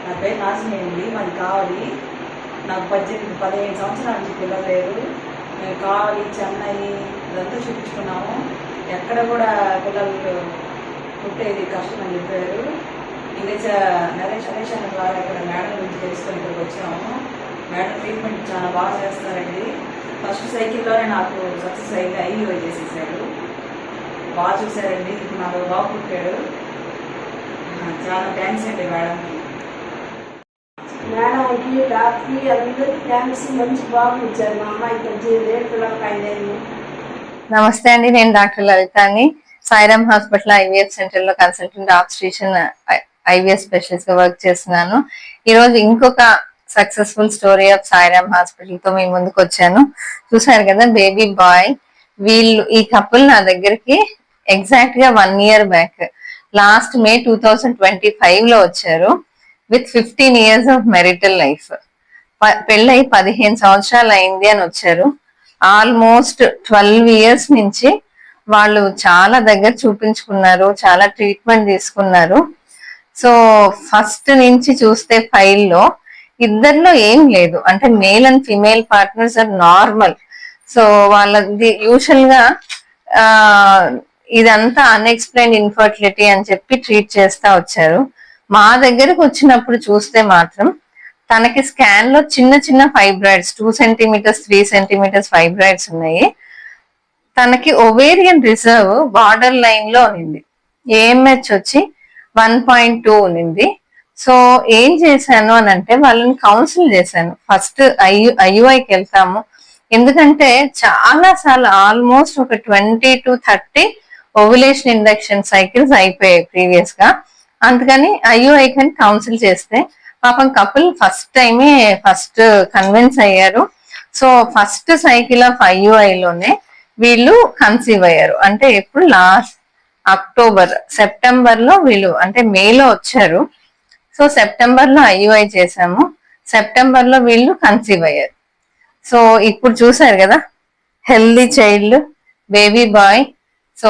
నా పేరు నాశనం అయింది, మాది కావాలి. నాకు 15 సంవత్సరాల నుంచి పిల్లలు లేరు. మేము కావాలి, చెన్నై ఇదంతా చూపించుకున్నాము. ఎక్కడ కూడా పిల్లలు పుట్టేది కష్టం అని చెప్పారు. ఇంకా నరేషన్ ద్వారా ఇక్కడ మేడం నుంచి తెలుసుకొని ఇక్కడికి వచ్చాము. మేడం ట్రీట్మెంట్ చాలా బాగా చేస్తారండి. ఫస్ట్ సైకిల్లోనే నాకు సక్సెస్ అయింది, ఐవీఓ చేసేసాడు. బాగా చూసారండి. ఇప్పుడు నాకు బాగా పుట్టాడు. చాలా థ్యాంక్స్ అండి మేడంకి. మేడంకి, డాక్టర్కి అందరికీ థ్యాంక్స్. మంచి బాబు ఇచ్చారు మా అమ్మాయికి. నమస్తే అండి, నేను డాక్టర్ లలితాని. సాయిరామ్ హాస్పిటల్ ఐవీఎఫ్ సెంటర్ లో కన్సల్టెంట్ ఆబ్స్ట్రిషన్ ఐవీఎఫ్ స్పెషలిస్ట్ గా వర్క్ చేస్తున్నాను. ఈ రోజు ఇంకొక successful story of Sairam hospital తో మీ ముందుకు వచ్చాను. చూసారు కదా, బేబీ బాయ్. ఈ కపుల్ నా దగ్గరికి ఎగ్జాక్ట్ గా 1 year బ్యాక్ లాస్ట్ మే 2025 లో వచ్చారు. With 15 years of marital life. పెళ్ళై 15 సంవత్సరాలు అయింది అని వచ్చారు. ఆల్మోస్ట్ 12 years నుంచి వాళ్ళు చాలా దగ్గర చూపించుకున్నారు, చాలా ట్రీట్మెంట్ తీసుకున్నారు. సో ఫస్ట్ నుంచి చూస్తే ఫైల్లో ఇద్దరిలో ఏం లేదు, అంటే male and female partners are normal. So వాళ్ళది యూజువల్ గా ఇదంతా అన్ఎక్స్ప్లెయిన్డ్ ఇన్ఫర్టిలిటీ అని చెప్పి ట్రీట్ చేస్తా వచ్చారు. మా దగ్గరకు వచ్చినప్పుడు చూస్తే మాత్రం తనకి స్కాన్ లో చిన్న చిన్న ఫైబ్రాయిడ్స్ 2 centimeters 3 centimeters ఫైబ్రాయిడ్స్ ఉన్నాయి. తనకి ఒవేరియన్ రిజర్వ్ బార్డర్ లైన్ లో ఉంది. ఏఎంహెచ్ వచ్చి 1.2 ఉంది. సో ఏం చేశాను అని అంటే వాళ్ళని కౌన్సిల్ చేశాను. ఫస్ట్ ఐయుఐకి వెళ్తాము, ఎందుకంటే చాలా సార్లు ఆల్మోస్ట్ ఒక 20 to 30 ఓవులేషన్ ఇండక్షన్ సైకిల్స్ అయిపోయాయి ప్రీవియస్ గా. అందుకని ఐయుఐ కని కౌన్సిల్ చేస్తే పాపం కపుల్ ఫస్ట్ కన్విన్స్ అయ్యారు. సో ఫస్ట్ సైకిల్ ఆఫ్ ఐయుఐలోనే వీళ్ళు కన్సీవ్ అయ్యారు. అంటే ఎప్పుడు లాస్ట్ సెప్టెంబర్ లో వీళ్ళు, అంటే మేలో వచ్చారు. సో సెప్టెంబర్ లో ఐయుఐ చేశాము, సెప్టెంబర్ లో వీళ్ళు కన్సీవ్ అయ్యారు. సో ఇప్పుడు చూసారు కదా, healthy child, baby bye. So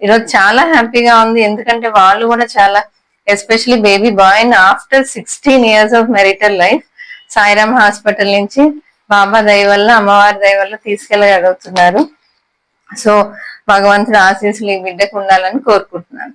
ఈరోజు చాలా హ్యాపీగా ఉంది, ఎందుకంటే వాళ్ళు కూడా చాలా, especially baby bye after 16 years of marital life Sairam hospital నుంచి బాబా దయ వల్ల, అమ్మవారి దయ వల్ల తీసుకెళ్ళగలుగుతున్నారు. సో భగవంతుడు ఆశీస్సులు ఈ బిడ్డకు ఉండాలని కోరుకుంటున్నాను.